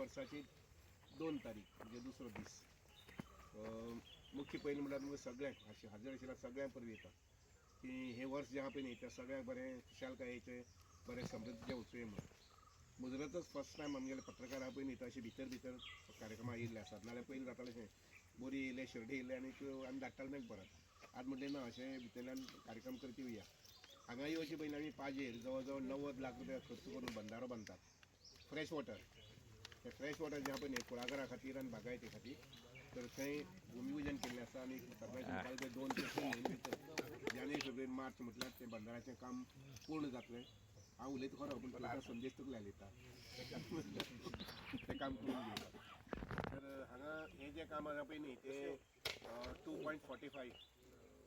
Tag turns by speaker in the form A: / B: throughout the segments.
A: वर्साची 2 तारीख म्हणजे दुसरो दीस मुख्य पयलीं म्हणल्यार तुमकां सगळ्यांक अशें हजार आशिल्ल्या सगळ्यांक परबी येता की हे वर्स जे आहा पळय न्ही त्या सगळ्यांक बरें खुशालकायेचें बरें समृद्धीचें वचूं म्हणून मुजरतच फर्स्ट टायम आमगेले पत्रकार आहा पळय न्ही तशें भितर भितर कार्यक्रमाक येयल्ले आसात नाल्यार पयलीं जातालें अशें बोरी येयले शर्टी येयले आनी आमी धाडटाले तेंका परत आज म्हणलें ना अशें भितरल्यान कार्यक्रम करपी येवया हांगा येवचे पयलीं आमी पाजेर जवळ जवळ 90 लाख रुपया खर्च करून बंधारो बांदतात फ्रेश वॉटर ते फ्रेश वॉटर जे आहा पळय न्ही कुळागरां खातीर आनी बागायती खातीर तर थंय भुमी पूजन केल्लें आसा आनी सगळ्याचे 2 ते 3 म्हयने भितर जानेवारी फेब्रुवारी मार्च म्हटल्यार तें बंधाराचें काम पूर्ण जातलें हांव उलयता खरो पूण तुका संदेश तुका लायता तें काम करून घेवपाक तर हांगा हें जें काम आसा पळय न्ही तें 2.45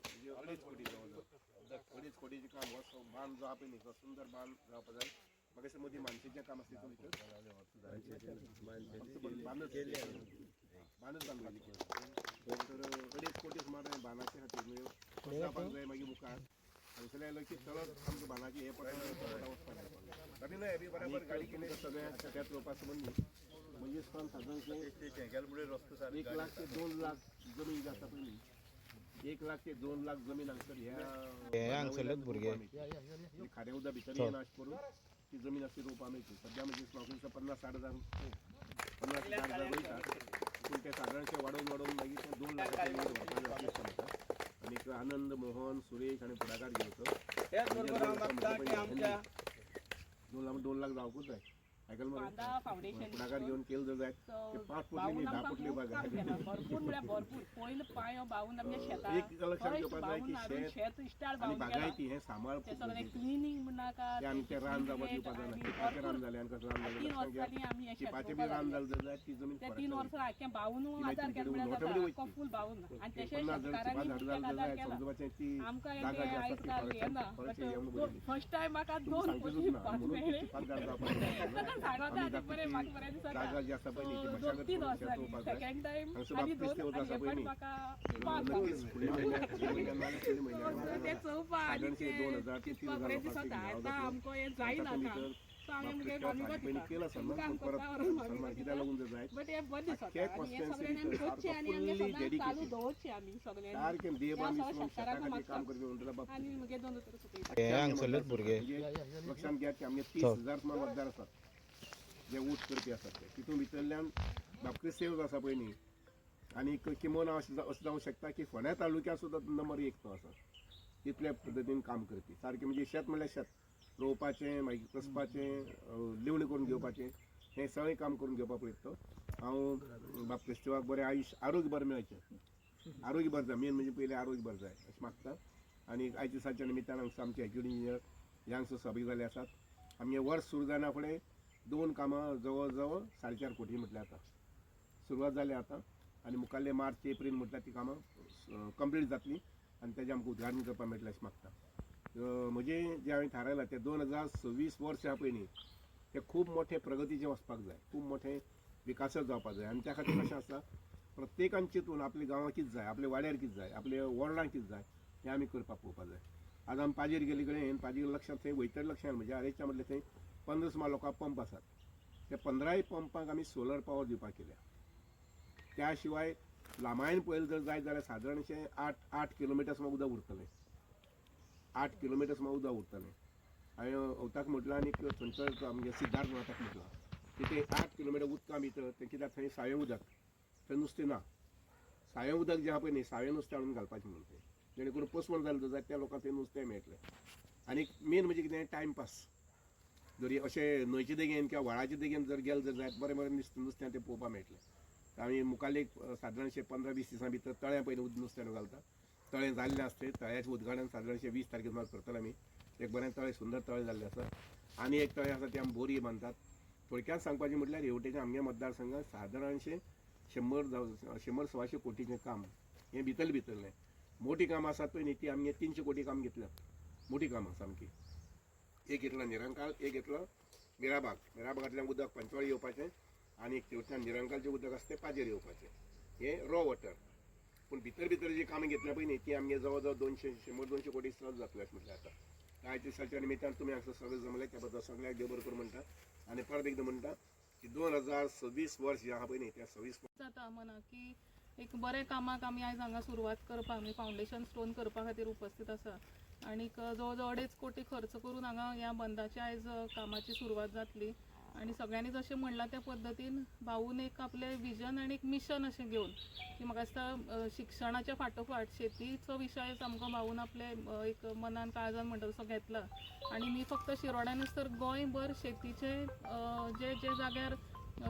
A: म्हणजे 2.5 कोटी जवळ जवळ 2.5 कोटीचें काम हो बांद जो आहा पळय न्ही तो सुंदर बांद जावपाक जाय म्हाका दिसता मदीं मानशेचें काम आसलें तो भितर बांदूच बांदलेली तर 2.5 कोटी सुमार बांदाचे खातीर जावपाक जाय मागीर मुखार हांगसरल्या लक्षीत चलत आमकां बांदाची हे पडटा आनी न्हय बी बराबर गाडी केली सगळ्या शेत रोवपा संबंद न्ही म्हणजे स्थान सादारणशें 1 लाख ते 2 लाख जमीन जी आसा पळय न्ही 1 लाख ते 2 लाख जमीन हांगसर ह्या हांगसरलेच भुरगे खारें उदक भितर येना अशें करून ती जमीन अशी रोवपा मेळची सद्या म्हणजे म्हाका 50-60 हजार 50,000 हजार वयता पूण ते सादारणशें वाडोवन मागीर ते 2 लाखाचेर व्हरपाचें म्हणटा आनीक आनंद मोहन सुरेश आनी फुडाकार घेवचो 2 लाख जावपूच जाय आयकल मरे फुडाकार घेवन केलं जर जाय ते 5 फुटली 10 फुटली
B: भरपूर म्हळ्यार भरपूर पयलो पांयो बावून आमच्या शेतां
A: एक लक्षात घेवपाक जाय की शेत
B: स्टार्ट
A: आनी बागायती हें सांबाळ खूब
B: सगळें क्लिनिंग म्हणनाका
A: ते आमी तें रान जावपाक दिवपाक जायना शेताचें रान जालें आनी कसं रान जालें शेताचें बी रान जालें जाल्यार ती जमीन
B: 3 वर्सां आख्खें बावून आदार केलो म्हळ्यार फूल बावून आनी तशें
A: समजोवपाचें ती
B: आमकां फर्स्ट टायम म्हाका 2 कोटी मेळ्ळे
A: जागा जी आसा पळय न्ही ती मशागत करून
B: सेकंड टाइम
A: हांगसर बाप्तीस देवूळ आसा पळय न्ही नक्कीच फुडल्या म्हयन्याक नाल्यार फुडल्या म्हयन्याक सादारणशे 2000 ते 3000 लोकांची केला सन्मान परत सन्मान कित्याक लागून जर जायत सारकें देवान विसरून शेता खातीर काम करपी म्हणटल्यार हांगसरलेच भुरगे लक्षांत घेयात की आमगे 30,000 सुमार मतदार आसात जे ऊट करपी आसात ते तितून भितरल्यान बापके सेव आसा पळय न्ही आनी किमोन अशें जावं शकता की फोंड्या तालुक्यात सुद्दां नंबर 1 तो आसा इतल्या पद्दतीन काम करपी सारकें म्हणजे शेत म्हणल्यार शेत रोवपाचें मागीर कसपाचें लिवणी करून घेवपाचें हें सगळें काम करून घेवपा पळयत तो हांव बाप क्रिस्टिवाक बरें आरोग्य बरें मेळचें आरोग्य बरें जाय मेन म्हणजे पयलीं आरोग्य बरें जाय अशें मागता आनी आयच्या दिसाच्या निमित्तान हांगसर आमचे एक्झिक्युटीव इंजिनियर हे हांगसर सभेक जाल्ले आसात आमगे वर्स सुरू जायना फुडें 2 कामां जवळ जवळ 4.5 कोटी म्हटल्यार आतां सुरवात जाली आतां आनी मुखाल्ले मार्च एप्रील म्हटल्यार ती कामां कंप्लीट जातलीं आनी तेजें आमकां उद्घाटन करपाक मेळटलें अशें मागता म्हजें जें हांवें थारायलां तें 2026 वर्स आहा पळय न्ही तें खूब मोठे प्रगतीचें वचपाक जाय खूब मोठें विकासाक जावपाक जाय आनी त्या खातीर कशें आसा प्रत्येकान चिंतून आपल्या गांवांक कितें जाय आपल्या वाड्यार कितें जाय आपल्या वॉर्डाक कितें जाय हें आमी करपाक पळोवपाक जाय आज आमी पाजेर गेले कडेन पाजेर लक्षांत थंय वयतले लक्षांत म्हणजे आरेच्या म्हटल्यार थंय 15 सुमार लोकां पंप आसात त्या 15 पंपांक आमी सोलर पावर दिवपाक केल्या त्या शिवाय लांबायेन पळयलें जर जायत जाल्यार सादारणशें 8 किलोमिटर सुमार उदक उरतलें 8 किलोमिटर सुमार उदक उरतलें हांवें अवताक म्हटलां आनी थंयसर आमगे सिद्धार्थ नाथाक म्हटलां की तें 8 किलोमिटर उदका भितर तें कित्याक थंय सावें उदक थंय नुस्तें ना सावें उदक जें आहा पळय न्ही सावें नुस्तें हाडून घालपाचें म्हणून तें जेणे करून पोसवण जालें जाल्यार त्या लोकांक थंय नुस्तें मेळटलें आनी मेन म्हणजे कितें टायमपास जरी अशें न्हंयचे देगेन किंवा व्हाळाचे देगेन जर गेले जर जायत बरें बरें नुस्तें तें पळोवपाक मेळटलें आमी मुखाल्ले सादारणशें 15-20 दिसां भितर तळ्या पयलीं नुस्तें घालता तळें जाल्लें आसता तळ्याचें उद्घाटन सादारणशें 20 तारखे सुमार करतले आमी एक बरें तळें सुंदर तळें जाल्लें आसा आनी एक तळें आसा तें आमी बोरी बांदतात थोडक्यात सांगपाचें म्हटल्यार हेवटेचें आमगे मतदारसंघात सादारणशें 100-125 कोटीचें काम हें भितरलें मोठी कामां आसात पळय न्ही ती आमगे 300 कोटी काम घेतल्यात मोठी कामां सामकी एक घेतला निरंकाल एक घेतलो मिराबागांतल्यान उदक पंचवाडी येवपाचें आनी एक थंयच्यान निरंकालचें उदक आसा तें पाजेर येवपाचें हें रॉ वॉटर पूण भितर जी कामां घेतल्या पळय न्ही ती आमगे जवळ जवळ 100-200 कोटी सहज जातलें अशें म्हटल्यार आतां आयच्या दिसाच्या निमित्तान तुमी हांगसर सगळे जमले त्या बद्दल सगळ्याक देव बरें करूं म्हणटा आनी परत एकदां म्हणटा 2026 वर्ष जे आहा पळय न्ही त्या 26
B: जाता म्हणा की एक बरे कामाक आमी आयज हांगा सुरवात करपाक आमी फावंडेशन स्टोन करपा खातीर उपस्थित आसा आनीक जवळ जवळ 2.5 कोटी खर्च करून हांगा ह्या बंदाची आयज कामाची सुरवात जातली आणि सगळ्यांनी जशें म्हणलां त्या पद्दतीन भाऊन एक आपलें विजन आनी एक मिशन अशें घेवन की म्हाका दिसता शिक्षणाच्या फाटोफाट शेतीचो विशय सामको भाऊन आपले एक मनान काळजान म्हणटा तसो घेतला आनी न्ही फक्त शिरोड्यानूच तर गोंयभर शेतीचे जे जे जाग्यार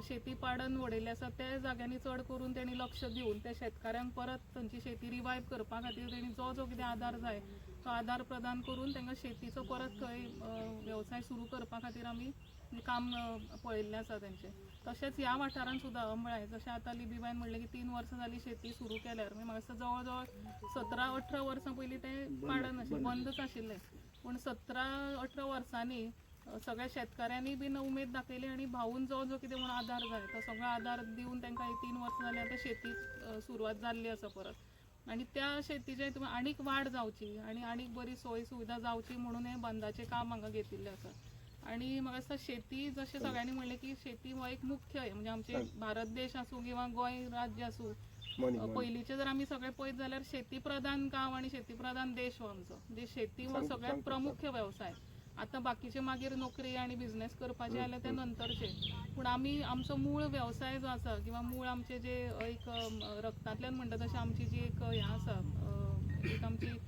B: शेती पाडन उडयल्ले आसा त्या जाग्यांनी चड करून तेणी लक्ष दिवन त्या शेतकाऱ्यांक परत तांची शेती रिवायव करपा खातीर तेणी जो जो कितें आदार जाय तो आदार प्रदान करून तांकां शेतीचो परत थंय वेवसाय सुरू करपा खातीर आमी काम पळयल्लें आसा तेंचें तशेंच ह्या वाठारांत सुद्दां अमळाय जशें आतां लिबीबायन म्हणलें की 3 वर्सां जालीं शेती सुरू केल्यार म्हाका दिसता जवळ जवळ 17-18 वर्सां पयलीं तें पाडन अशें बंदच आशिल्लें पूण 17-18 वर्सांनी सगळ्या शेतकाऱ्यांनी बीन उमेद दाखयली आनी भाऊन जो जो कितें म्हणून आदार जाय तो सगळो आदार दिवन तांकां 3 वर्सां जालीं आतां शेतीक सुरवात जाल्ली आसा परत आनी त्या शेतीचे तुमी आनीक वाड जावची आनी आनीक बरी सोय सुविधा जावची म्हणून हें बंदाचें काम हांगा घेतिल्लें आसा आनी म्हाका दिसता शेती जशें सगळ्यांनी म्हणलें की शेती हो एक मुख्य म्हणजे आमचे भारत देश आसूं किंवा गोंय राज्य आसूं पयलींचे जर आमी सगळे पळयत जाल्यार शेती प्रधान गांव आनी शेती प्रधान देश हो आमचो म्हणजे शेती हो सगळ्यात प्रमुख वेवसाय आतां बाकीचे मागीर नोकरी आनी बिझनेस करपाचे जाल्यार ते नंतरचे पूण आमी आमचो मूळ वेवसाय जो आसा किंवा मूळ आमचे जे एक रक्तांतल्यान म्हणटा तशें आमची जी एक हें आसा एक आमची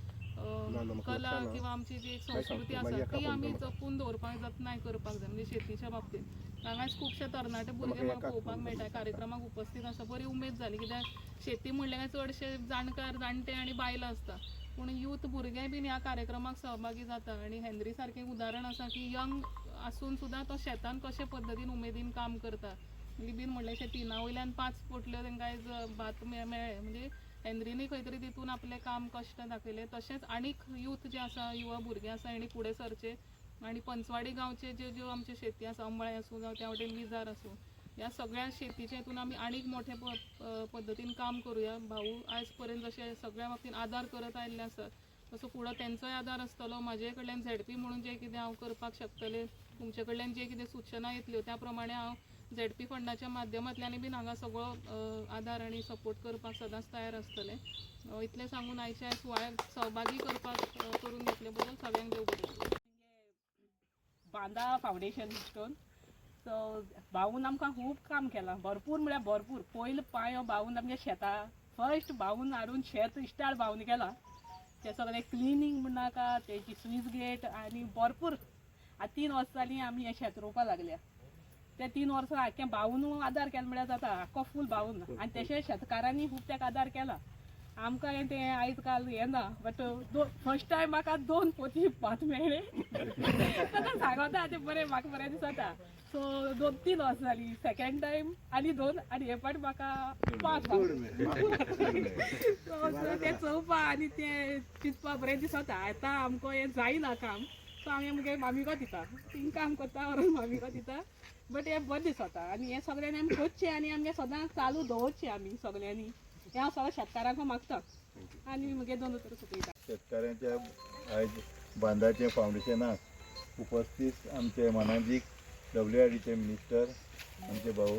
B: कला किंवा आमची जी एक संस्कृती आसा ती आमी जपून दवरपाक जतनाय करपाक जाय म्हणजे शेतीच्या बाबतींत हांगाच खुबशे तरणाटे भुरगे म्हाका पळोवपाक मेळटा कार्यक्रमाक उपस्थित आसा बरी उमेद जाली कित्याक शेती म्हणलें काय चडशे जाणकार जाणटे आनी बायलां आसता पूण यूथ भुरगे बीन ह्या कार्यक्रमाक सहभागी जाता आनी हेनरी सारकें उदाहरण आसा की यंग आसून सुद्दां तो शेतान कशे पद्दतीन उमेदीन काम करता लिबीन म्हणलें अशें 3 वयल्यान 5 पोटल्यो तांकां आयज भात मेळ्ळे म्हणजे हेनरीनी खंय तरी तितून आपलें काम कश्ट दाखयले तशेंच आनीक यूथ जे आसा युवा भुरगे आसा हेणी फुडें सरचे आनी पंचवाडी गांवचे ज्यो आमच्यो शेती आसा अमळाय आसूं जावं त्या वटेन विजार आसूं ह्या सगळ्या शेतीचे हितून आमी आनीक मोठे पद्दतीन काम करूया भाऊ आयज पर्यंत जशे सगळ्या बाबतीन आदार करत आयिल्ले आसात तसो फुडें तेंचोय आदार आसतलो म्हाजे कडल्यान झेडपी म्हणून जें कितें हांव करपाक शकतलें तुमचे कडल्यान जे कितें सूचना येतल्यो त्या प्रमाणे हांव झेडपी फंडाच्या माध्यमांतल्यान बीन हांगा सगळो आदार आनी सपोर्ट करपाक सदांच तयार आसतलें इतलें सांगून आयच्या सुवाळ्याक सहभागी करपाक करून घेतले बद्दल सगळ्यांक देव बरें बांदा फावंडेशन स्टोन सो भाऊन आमकां खूब काम केलां भरपूर म्हळ्यार भरपूर पयलो पांयो भाऊन आमच्या शेतां फर्स्ट भाऊन हाडून शेत स्टार्ट भाऊन केलां ते सगळें क्लिनींग म्हणनाका तेची स्विच गेट आनी भरपूर 3 वर्सां जालीं आमी हें शेत रोवपाक लागल्या ते 3 वर्सां आख्खें भाऊन आदार केलें म्हळ्यार जाता आख्खो फूल भाऊन आनी तशें शेतकारांनी खूब ताका आदार केला आमकां तें आयज काल हें ना बट फर्स्ट टायम म्हाका 2 पोती भात मेळ्ळे आतां सांगता तें बरें म्हाका बरें दिसता सो 2-3 वर्सां जालीं सेकेंड टायम आनी 2 आनी हे पाट म्हाका 5 तें चोवपा आनी तें चिंतपा बरें दिसता आतां आमकां हें जायना काम सो हांवें मुगे मामिको दिता तीं काम करता व्हरून मामिको दिता बट हें बरें दिसता आनी हें सगळ्यांनी आमी करचें आनी आमगे सदां चालू दवरचें आमी सगळ्यांनी हें हांव सगळ्या शेतकारांक मागता आनी मुगे 2 उतर सुटयता
C: शेतकाऱ्यांच्या आयज बांदाचें फावंडेशनाक उपस्थित आमचे मानाजीक WRDचे मिनिस्टर आमचे भाऊ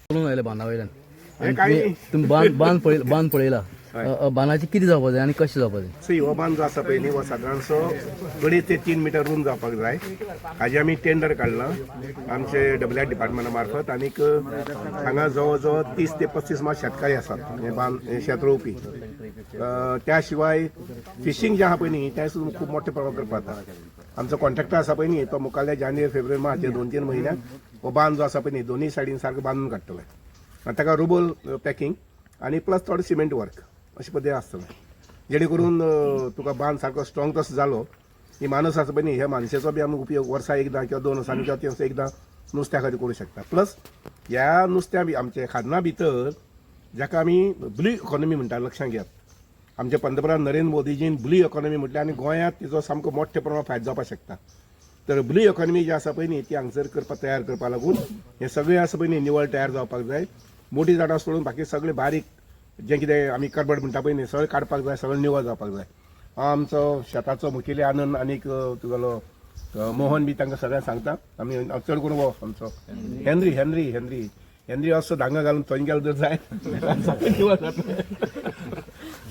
D: पळोवन आयले बांदा वयल्यान तुमी बांद पळयला बांदाची कितें जावपा जाय आनी कशें जावपा जाय
A: सो हो बांद जो आसा पळय न्ही हो सादारणसो 2.5 ते 3 मिटर रूम जावपाक जाय हाजे आमी टेंडर काडला आमचे WR डिपार्टमेंटा मार्फत आनीक हांगा जवळ जवळ 30 ते 35 मात शेतकारी आसात हे शेत रोवपी त्या शिवाय फिशींग जें आहा पळय न्ही तें सुद्दां खूब मोठे प्रमाणांत करपाक जाता आमचो कॉन्ट्रॅक्टर आसा पळय न्ही तो मुखाल्ल्या जानेवारी फेब्रुवारी मार्च 2-3 म्हयन्याक हो बांद जो आसा पळय न्ही दोनूय सायडीन सारको बांदून काडटले आनी ताका रुबल पॅकिंग आनी प्लस थोडे सिमेंट वर्क अशे पद्दतीन आसतलें जेणे करून तुका बांद सारको स्ट्रॉंग तसो जालो ही माणूस आसा पळय न्ही ह्या माणसाचो बी आमी उपयोग वर्सा एकदां किंवा 2 वर्सांनी किंवा 3 वर्सां एकदां नुस्त्या खातीर करूं शकता प्लस ह्या नुस्त्या आमचे खाजना भितर जाका आमी ब्लू इकॉनॉमी म्हणटा लक्षांत घेयात आमचे पंतप्रधान नरेंद्र मोदीजीन ब्लू इकॉनॉमी म्हटल्यार आनी गोंयांत तिचो सामको मोठ्या प्रमाणांत फायदो जावपाक शकता तर ब्लू इकॉनॉमी जी आसा पळय न्ही ती हांगसर करपाक तयार करपा लागून हे सगळें आसा पळय न्ही निवळ तयार जावपाक जाय मोठी झाडां सोडून बाकी सगळें बारीक जें कितें आमी कर्बड म्हणटा पळय न्ही सगळें काडपाक जाय सगळें निवळ जावपाक जाय आमचो शेताचो मुखेली आनंद आनीक तुगेलो मोहन बी तांकां सगळ्यांक सांगता आमी चड करून हो आमचो हेनरी हेनरी हेनरी हेनरी असो धांगा घालून थंय गेलो जर जाय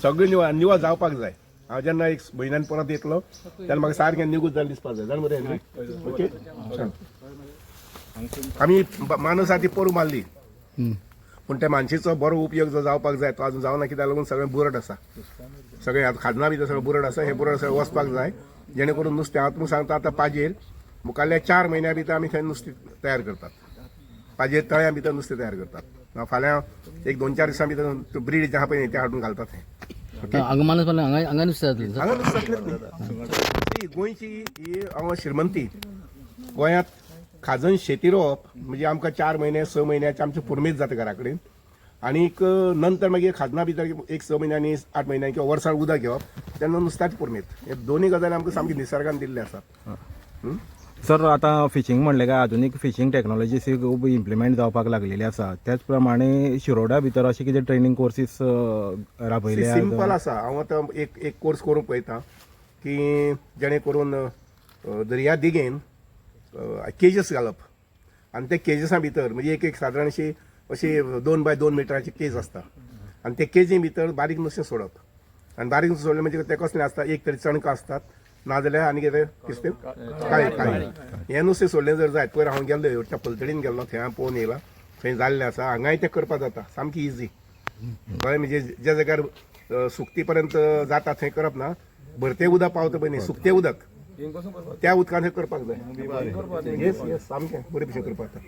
A: सगळें निवळ जावपाक जाय. हांव जेन्ना एक म्हयन्यान परत येतलो तेन्ना म्हाका सारकें निगूत जावन दिसपाक जाय जाण मरे हेनरी ओके. आमी मानसा ती पोरू मारली पूण त्या मानशेचो बरो उपयोग जो जावपाक जाय तो अजून जावना कित्याक लागून सगळें बुरट आसा. सगळें आतां खाजना भितर सगळें बुरट आसा. हे बुरट सगळें वचपाक जाय जेणे करून नुस्तें हांव तुमकां सांगता आतां पाजेर मुखाल्ल्या 4 म्हयन्या भितर आमी थंय नुस्तें तयार करतात. पाजेर तळ्या भितर नुस्तें तयार करतात. फाल्यां एक 2-4 दिसां भितर ब्रीड जे आहा पळय ते हाडून घालतात थंय.
D: हांगा मानस हांगा नुस्तें जातलें.
A: हांगा नुस्तें न्ही गोंयची ही हांगा श्रीमंती. गोंयांत खाजन शेती रोवप म्हणजे आमकां 4 महिने 6 म्हयन्याचे आमचे पुरमेत जाता घरा कडेन आनीक नंतर मागीर खाजना भितर 1-6 म्हयन्यांनी 8 म्हयन्यांनी किंवा वर्सां उदक घेवप तेन्ना नुस्त्याची पुरमेत. हे दोनूय गजाली आमकां सामकी निसर्गान दिल्ले आसात.
E: सर आतां फिशींग म्हणलें काय आधुनीक फिशींग टॅक्नॉलॉजीस खूब इम्प्लिमेंट जावपाक लागलेली आसा. त्याच प्रमाणे शिरोड्या भितर अशें कितें ट्रेनींग कोर्सीस राबयले?
A: सिंपल आसा. हांव आतां एक कोर्स करूंक पळयतां की जेणे करून दर्या केजीस घालप आनी ते केजीसा भितर म्हणजे एक सादारण अशी 2 बाय 2 मिटराची केज आसता आनी ते केजी भितर बारीक नुस्तें सोडप आनी बारीक नुस्तें सोडलें म्हणजे ते कसलें आसता एक तरी चणकां आसतात नाजाल्यार आनी कितें कितें काळी हें नुस्तें सोडलें जर जायत पयर हांव गेल्लो त्या पलतडीन गेल्लो थंय हांव पळोवन येयलां थंय जाल्लें आसा. हांगाय तें करपाक जाता सामकी इजी कळ्ळें. म्हणजे ज्या जाग्यार सुकती पर्यंत जाता थंय करप ना. भरतें उदक पावता पळय न्ही सुकतें उदक त्या उदकान हें करपाक जाय. येस येस सामकें बरे भशेन करपाक जाता.